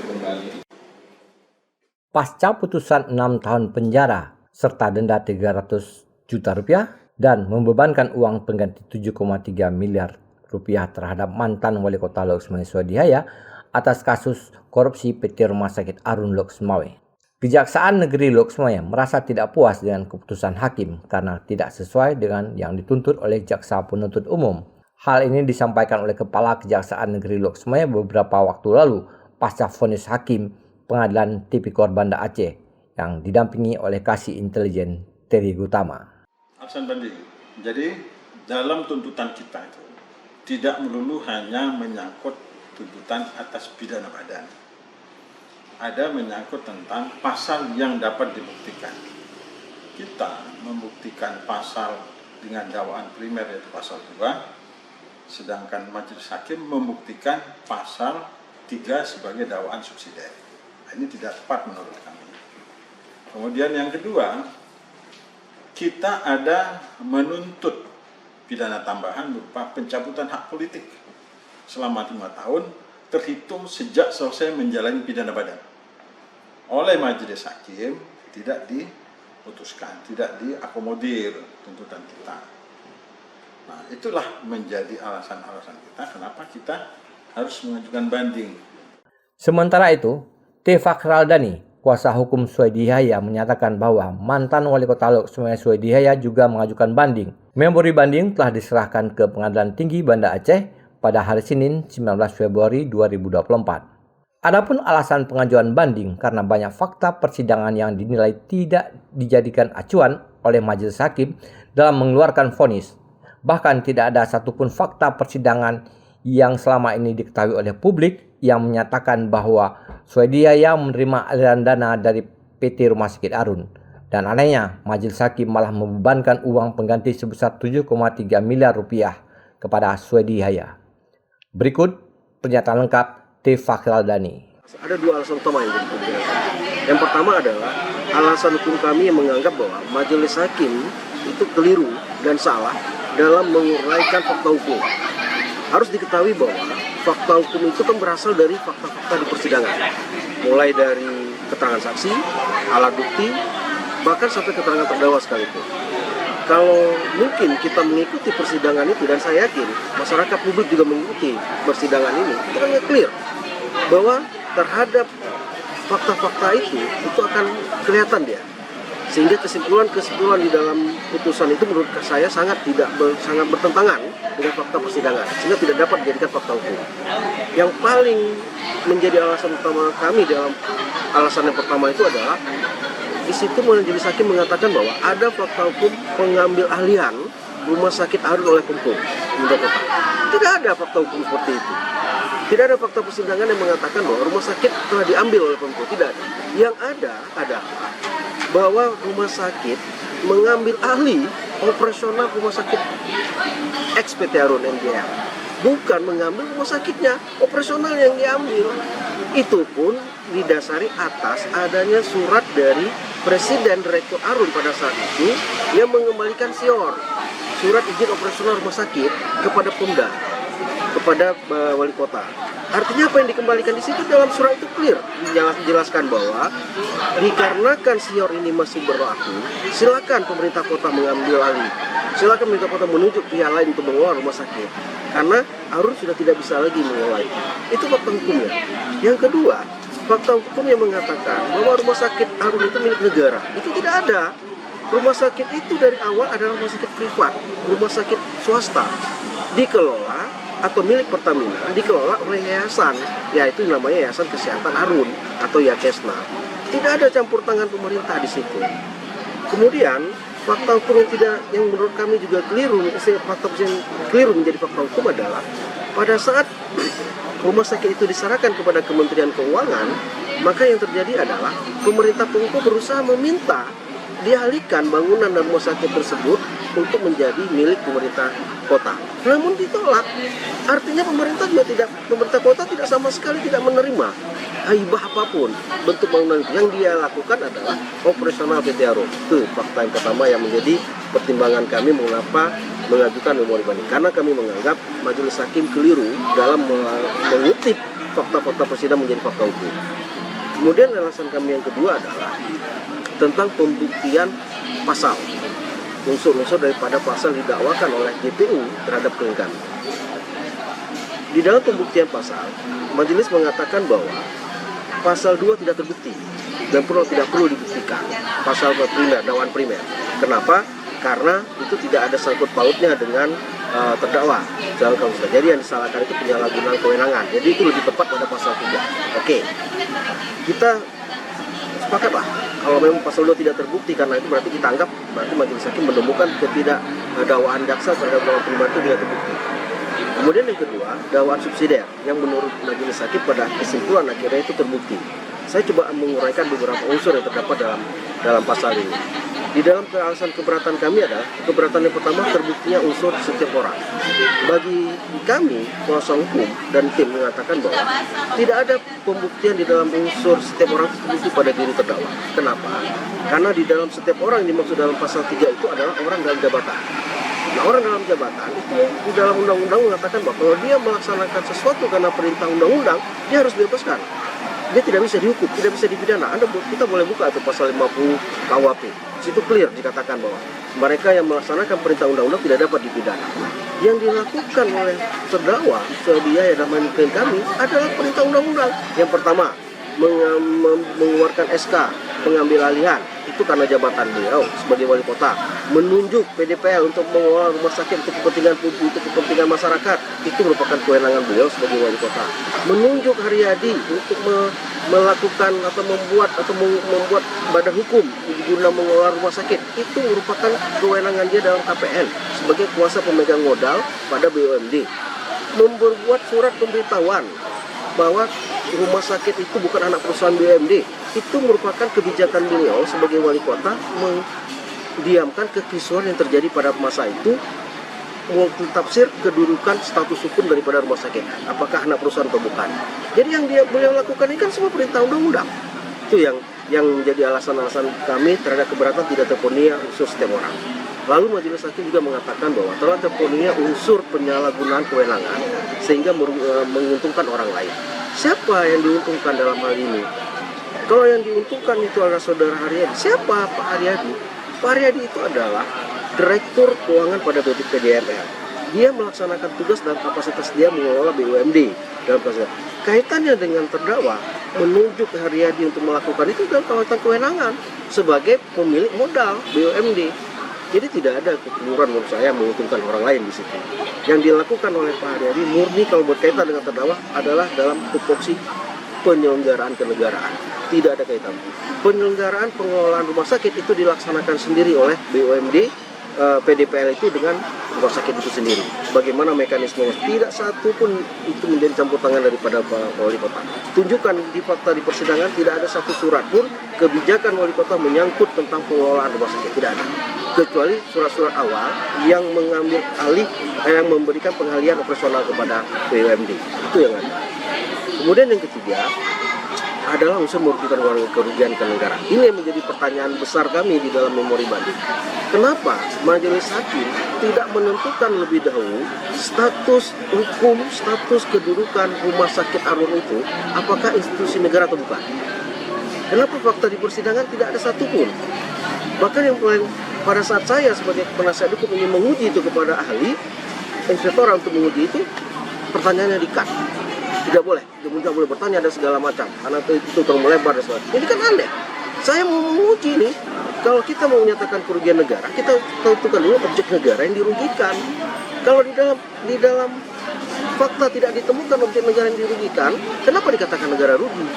kembali. Pasca putusan 6 tahun penjara serta denda 300 juta rupiah dan membebankan uang pengganti 7,3 miliar rupiah terhadap mantan wali kota Loksmawe Swadihaya atas kasus korupsi PT Rumah Sakit Arun Loksmawe. Kejaksaan Negeri Loksmawe merasa tidak puas dengan keputusan hakim karena tidak sesuai dengan yang dituntut oleh jaksa penuntut umum. Hal ini disampaikan oleh Kepala Kejaksaan Negeri Loksmawe beberapa waktu lalu pasca vonis hakim Pengadilan Tipikor Banda Aceh yang didampingi oleh Kasih Intelijen Teri Gutama. Alasan banding. Jadi dalam tuntutan kita itu tidak melulu hanya menyangkut tuntutan atas pidana badan. Ada menyangkut tentang pasal yang dapat dibuktikan. Kita membuktikan pasal dengan dakwaan primer yaitu pasal 2, sedangkan majelis hakim membuktikan pasal 3 sebagai dakwaan subsidiar. Ini tidak tepat menurut kami. Kemudian yang kedua, kita ada menuntut pidana tambahan berupa pencabutan hak politik selama 5 tahun terhitung sejak selesai menjalani pidana badan. Oleh majelis hakim tidak diputuskan, tidak diakomodir tuntutan kita. Nah, itulah menjadi alasan-alasan kita kenapa kita harus mengajukan banding. Sementara itu, T. Fakhraldani, kuasa hukum Swadihaya, menyatakan bahwa mantan wali kota Loksmawe Swadihaya juga mengajukan banding. Memori banding telah diserahkan ke Pengadilan Tinggi Banda Aceh pada hari Senin 19 Februari 2024. Adapun alasan pengajuan banding karena banyak fakta persidangan yang dinilai tidak dijadikan acuan oleh majelis hakim dalam mengeluarkan vonis. Bahkan tidak ada satupun fakta persidangan yang selama ini diketahui oleh publik yang menyatakan bahwa Swadihaya menerima aliran dana dari PT Rumah Sakit Arun. Dan anehnya, majelis hakim malah membebankan uang pengganti sebesar 7,3 miliar rupiah kepada Swadihaya. Berikut pernyataan lengkap T. Fakhraldani. Ada dua alasan utama yang jadi. Yang pertama adalah alasan hukum kami yang menganggap bahwa majelis hakim itu keliru dan salah dalam menguraikan fakta hukum. Harus diketahui bahwa fakta hukum itu kan berasal dari fakta-fakta di persidangan. Mulai dari keterangan saksi, alat bukti, bahkan sampai keterangan terdakwa sekalipun. Kalau mungkin kita mengikuti persidangan itu, dan saya yakin masyarakat publik juga mengikuti persidangan ini, itu kan clear bahwa terhadap fakta-fakta itu akan kelihatan dia. Sehingga kesimpulan-kesimpulan di dalam putusan itu menurut saya sangat bertentangan dengan fakta persidangan, sehingga tidak dapat dijadikan fakta hukum. Yang paling menjadi alasan utama kami dalam alasan yang pertama itu adalah di situ majelis hakim mengatakan bahwa ada fakta hukum pengambil ahlian Rumah Sakit Arun oleh Pemko Bunda Kota. Tidak ada fakta hukum seperti itu. Tidak ada fakta persidangan yang mengatakan bahwa rumah sakit telah diambil oleh Pemko. Tidak ada. Yang ada adalah bahwa rumah sakit mengambil ahli operasional rumah sakit ex-PT Arun NGL, bukan mengambil rumah sakitnya, operasional yang diambil. Itu pun didasari atas adanya surat dari Presiden Direktur Arun pada saat itu yang mengembalikan SIOR, surat izin operasional rumah sakit kepada Pemda, kepada wali kota. Artinya apa yang dikembalikan di situ dalam surat itu clear dijelaskan bahwa dikarenakan SIOR ini masih berlaku, silakan pemerintah kota mengambil alih, silakan pemerintah kota menunjuk pihak lain untuk mengelola rumah sakit, karena Arun sudah tidak bisa lagi mengelola itu. Itu fakta hukumnya. Yang kedua, fakta hukum yang mengatakan bahwa rumah sakit Arun itu milik negara, itu tidak ada. Rumah sakit itu dari awal adalah rumah sakit privat, rumah sakit swasta, dikelola atau milik Pertamina, dikelola oleh yayasan, yaitu namanya Yayasan Kesehatan Arun atau Yakesna. Tidak ada campur tangan pemerintah di situ. Kemudian fakta hukum yang menurut kami juga keliru, fakta yang keliru menjadi fakta hukum adalah pada saat rumah sakit itu diserahkan kepada Kementerian Keuangan, maka yang terjadi adalah pemerintah Pemko berusaha meminta dialihkan bangunan dan rumah sakit tersebut untuk menjadi milik pemerintah kota. Namun ditolak. Artinya pemerintah kota tidak sama sekali tidak menerima hibah apapun bentuk bangunan itu. Yang dia lakukan adalah operasional PT Arun. Itu fakta yang pertama yang menjadi pertimbangan kami mengapa mengajukan memori banding. Karena kami menganggap majelis hakim keliru dalam mengutip fakta-fakta persidangan menjadi fakta hukum. Kemudian alasan kami yang kedua adalah tentang pembuktian pasal, unsur-unsur daripada pasal didakwakan oleh JPU terhadap klien kami. Di dalam pembuktian pasal, majelis mengatakan bahwa pasal 2 tidak terbukti dan tidak perlu dibuktikan. Pasal primer, dakwaan primer. Kenapa? Karena itu tidak ada sangkut pautnya dengan terdakwa. Jadi yang disalahkan itu penyalahgunaan kewenangan. Jadi itu lebih tepat pada pasal 3. Oke. Kita sepakatlah kalau memang pasal 2 tidak terbukti, karena itu berarti kita anggap berarti majelis hakim menemukan ketidakdakwaan jaksa terhadap dakwaan primer itu tidak terbukti. Kemudian yang kedua, dakwaan subsidiar yang menurut majelis hakim pada kesimpulan akhirnya itu terbukti. Saya coba menguraikan beberapa unsur yang terdapat dalam pasal ini. Di dalam alasan keberatan kami adalah keberatan yang pertama, terbuktinya unsur setiap orang. Bagi kami, kuasa hukum dan tim mengatakan bahwa tidak ada pembuktian di dalam unsur setiap orang terbukti pada diri terdakwa. Kenapa? Karena di dalam setiap orang yang dimaksud dalam pasal 3 itu adalah orang dalam jabatan. Nah, orang dalam jabatan itu di dalam undang-undang mengatakan bahwa kalau dia melaksanakan sesuatu karena perintah undang-undang, dia harus dilepaskan. Dia tidak bisa dihukum, tidak bisa dipidana. Kita boleh buka itu pasal 50 KUHP. Situ clear dikatakan bahwa mereka yang melaksanakan perintah undang-undang tidak dapat dipidana. Yang dilakukan oleh terdakwa Swedia dalam klien kami adalah perintah undang-undang. Yang pertama, mengeluarkan SK pengambil alihan, itu karena jabatan beliau sebagai wali kota. Menunjuk PDPL untuk mengelola rumah sakit untuk kepentingan masyarakat, itu merupakan kewenangan beliau sebagai wali kota. Menunjuk Haryadi untuk melakukan atau membuat badan hukum guna mengelola rumah sakit, itu merupakan kewenangan dia dalam KPN sebagai kuasa pemegang modal pada BUMD. Membuat surat pemberitahuan bahwa rumah sakit itu bukan anak perusahaan BUMD, itu merupakan kebijakan beliau sebagai wali kota mendiamkan kekisruhan yang terjadi pada masa itu, mentafsir kedudukan status hukum daripada rumah sakit, apakah anak perusahaan atau bukan. Jadi yang beliau lakukan ini kan semua perintah undang-undang. Itu yang menjadi alasan-alasan kami terhadap keberatan tidak terpenuhinya unsur setiap orang. Lalu majelis hakim juga mengatakan bahwa telah terpenuhinya unsur penyalahgunaan kewenangan sehingga menguntungkan orang lain. Siapa yang diuntungkan dalam hal ini? Kalau yang diuntungkan itu adalah saudara Haryadi. Siapa Pak Haryadi? Pak Haryadi itu adalah Direktur Keuangan pada PDML. Dia melaksanakan tugas dalam kapasitas dia mengelola BUMD dalam kapasitas. Kaitannya dengan terdakwa menunjuk Haryadi untuk melakukan itu dalam kawasan kewenangan sebagai pemilik modal BUMD. Jadi tidak ada kekeliruan menurut saya menguntungkan orang lain di situ. Yang dilakukan oleh Pak Haryadi murni kalau berkaitan dengan terdakwa adalah dalam tupoksi penyelenggaraan kenegaraan. Tidak ada kaitan. Penyelenggaraan pengelolaan rumah sakit itu dilaksanakan sendiri oleh BUMD, PDPL itu dengan rumah sakit itu sendiri. Bagaimana mekanisme? Tidak satu pun itu menjadi campur tangan daripada Pak Wali Kota. Tunjukkan di fakta di persidangan tidak ada satu surat pun kebijakan Wali Kota menyangkut tentang pengelolaan rumah sakit, tidak ada. Kecuali surat-surat awal yang mengambil alih, yang memberikan pengalihan operasional kepada BUMD. Itu yang ada. Kemudian yang ketiga adalah unsur merugikan kerugian ke negara. Ini yang menjadi pertanyaan besar kami di dalam memori banding. Kenapa majelis hakim tidak menentukan lebih dahulu status hukum, status kedudukan rumah sakit Arum itu apakah institusi negara atau bukan? Kenapa fakta di persidangan tidak ada satupun? Bahkan yang pada saat saya sebagai penasihat hukum ingin menguji itu kepada ahli, inspektorat untuk menguji itu, pertanyaannya di-cut. Tidak boleh bertanya dan segala macam karena itu terlalu melebar dan sebagainya. Ini kan aneh. Saya mau menguji nih, kalau kita mau menyatakan kerugian negara, kita tentukan dulu objek negara yang dirugikan. Kalau di dalam fakta tidak ditemukan objek negara yang dirugikan, kenapa dikatakan negara rugi?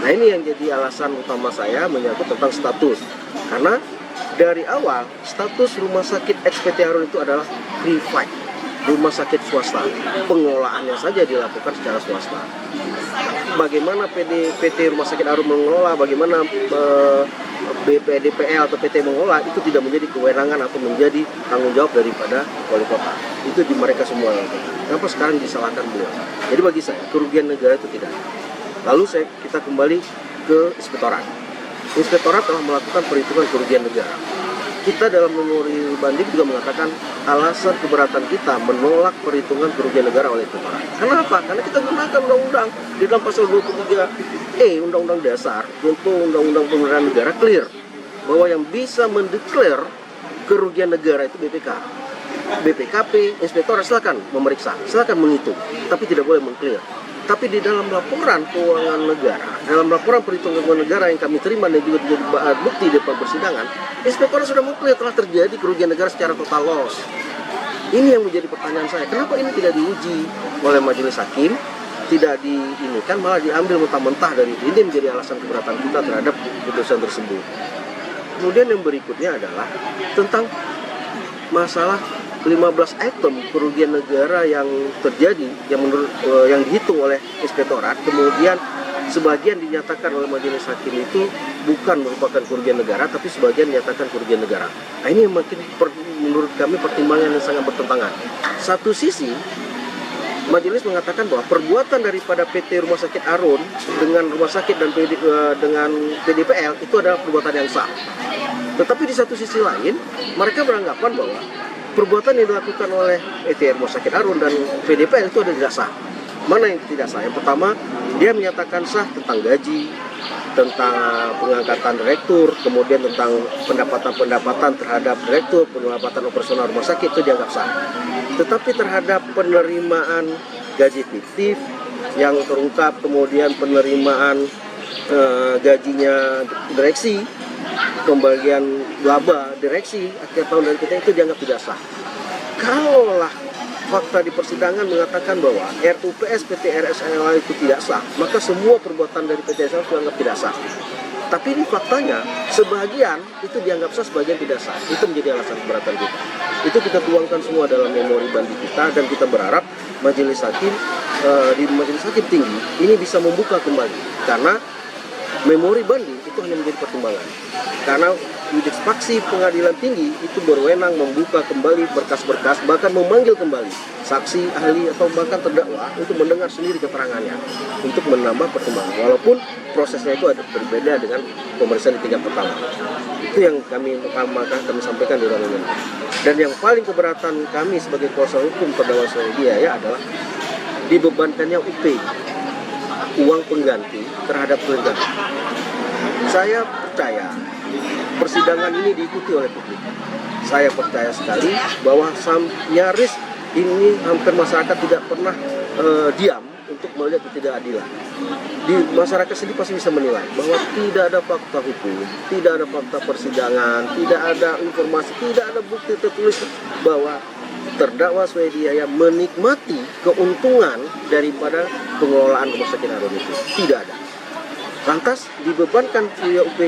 Nah, ini yang jadi alasan utama saya menyangkut tentang status. Karena dari awal status rumah sakit XPT Harun itu adalah private, rumah sakit swasta, pengelolaannya saja dilakukan secara swasta. Bagaimana PT Rumah Sakit Arum mengelola, bagaimana BPDPL atau PT mengelola, itu tidak menjadi kewenangan atau menjadi tanggung jawab daripada wali kota. Itu di mereka semua. Kenapa sekarang disalahkan beliau? Jadi bagi saya kerugian negara itu tidak. Lalu kita kembali ke inspektorat. Inspektorat telah melakukan perhitungan kerugian negara. kita dalam memori banding juga mengatakan alasan keberatan kita menolak perhitungan kerugian negara oleh inspektorat. Kenapa? Karena kita gunakan undang-undang di dalam pasal 23E Undang-Undang Dasar untuk Undang-Undang Pemerintahan Negara clear bahwa yang bisa mendeklar kerugian negara itu BPK. BPKP, inspektorat silakan memeriksa, silakan menghitung, tapi tidak boleh mengclear. Tapi di dalam laporan keuangan negara, dalam laporan perhitungan keuangan negara yang kami terima dan juga menjadi bukti di depan persidangan, inspektorat sudah mengklaim telah terjadi kerugian negara secara total loss. Ini yang menjadi pertanyaan saya, kenapa ini tidak diuji oleh majelis hakim, tidak diinikan, malah diambil mentah-mentah dan ini menjadi alasan keberatan kita terhadap putusan tersebut. Kemudian yang berikutnya adalah tentang masalah 15 item kerugian negara yang terjadi yang dihitung oleh inspektorat, kemudian sebagian dinyatakan oleh majelis hakim itu bukan merupakan kerugian negara, tapi sebagian dinyatakan kerugian negara. Nah, ini yang makin menurut kami pertimbangan yang sangat bertentangan. Satu sisi majelis mengatakan bahwa perbuatan daripada PT Rumah Sakit Arun dengan rumah sakit dan dengan PDPL itu adalah perbuatan yang sah. Tetapi di satu sisi lain mereka beranggapan bahwa perbuatan yang dilakukan oleh PT Rumah Sakit Arun dan PDPL itu ada tidak sah. Mana yang tidak sah? Yang pertama, dia menyatakan sah tentang gaji, tentang pengangkatan direktur, kemudian tentang pendapatan terhadap direktur, pendapatan operasional rumah sakit itu dianggap sah. Tetapi terhadap penerimaan gaji fiktif yang terungkap, kemudian penerimaan gajinya direksi, pembagian laba direksi akhir tahun dari kita itu dianggap tidak sah. Kalaulah fakta di persidangan mengatakan bahwa RUPS PT RSLA itu tidak sah, maka semua perbuatan dari PT RSLA dianggap tidak sah. Tapi ini faktanya, sebagian itu dianggap sah, sebagian tidak sah. Itu menjadi alasan keberatan kita. Itu kita tuangkan semua dalam memori banding kita, dan kita berharap majelis hakim di majelis hakim tinggi ini bisa membuka kembali, karena memori banding itu hanya menjadi pertimbangan. Karena yuris faksi pengadilan tinggi itu berwenang membuka kembali berkas-berkas, bahkan memanggil kembali saksi, ahli, atau bahkan terdakwa untuk mendengar sendiri keterangannya untuk menambah pertimbangan. Walaupun prosesnya itu ada berbeda dengan pemeriksaan di tingkat pertama. Itu yang kami sampaikan di dalam ini. Dan yang paling keberatan kami sebagai kuasa hukum terdakwa Swedia adalah dibebankannya UP, uang pengganti terhadap pelanggaran. Saya percaya persidangan ini diikuti oleh publik. Saya percaya sekali bahwa nyaris ini hampir masyarakat tidak pernah diam untuk melihat ketidakadilan. Di masyarakat sendiri pasti bisa menilai bahwa tidak ada fakta hukum, tidak ada fakta persidangan, tidak ada informasi, tidak ada bukti tertulis bahwa terdakwa Swedia yang menikmati keuntungan daripada pengelolaan rumah sakit Arun itu. Tidak ada. Lantas dibebankan UP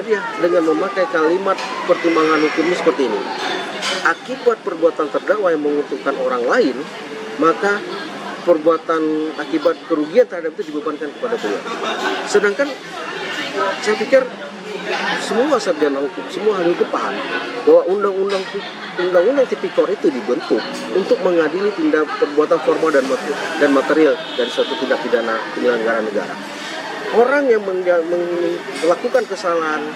dia dengan memakai kalimat pertimbangan hukumnya seperti ini. Akibat perbuatan terdakwa yang menguntungkan orang lain, maka perbuatan akibat kerugian terhadap itu dibebankan kepada beliau. Sedangkan saya pikir semua sarjana hukum, semua ahli hukum paham bahwa undang-undang tipikor itu dibentuk untuk mengadili tindak perbuatan formal dan material dari suatu tindak pidana penyelenggaraan negara. Orang yang melakukan kesalahan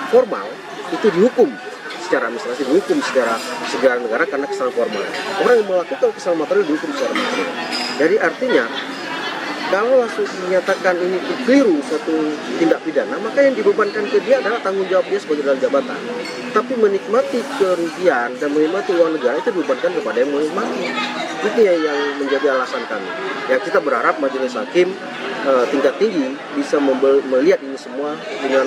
formal itu dihukum secara administrasi, dihukum secara negara karena kesalahan formal. Orang yang melakukan kesalahan material dihukum secara material. Jadi artinya kalau langsung dinyatakan ini keliru suatu tindak pidana, maka yang dibebankan ke dia adalah tanggung jawab dia sebagai dalam jabatan. Tapi menikmati kerugian dan menikmati uang negara itu dibebankan kepada yang menikmati. Itu yang menjadi alasan kami. Ya, kita berharap majelis hakim tingkat tinggi bisa melihat ini semua dengan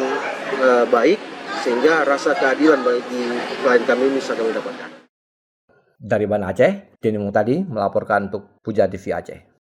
baik, sehingga rasa keadilan bagi klien kami bisa kami dapatkan. Dari Banda Aceh, Denny Mungtadi melaporkan untuk Puja TV Aceh.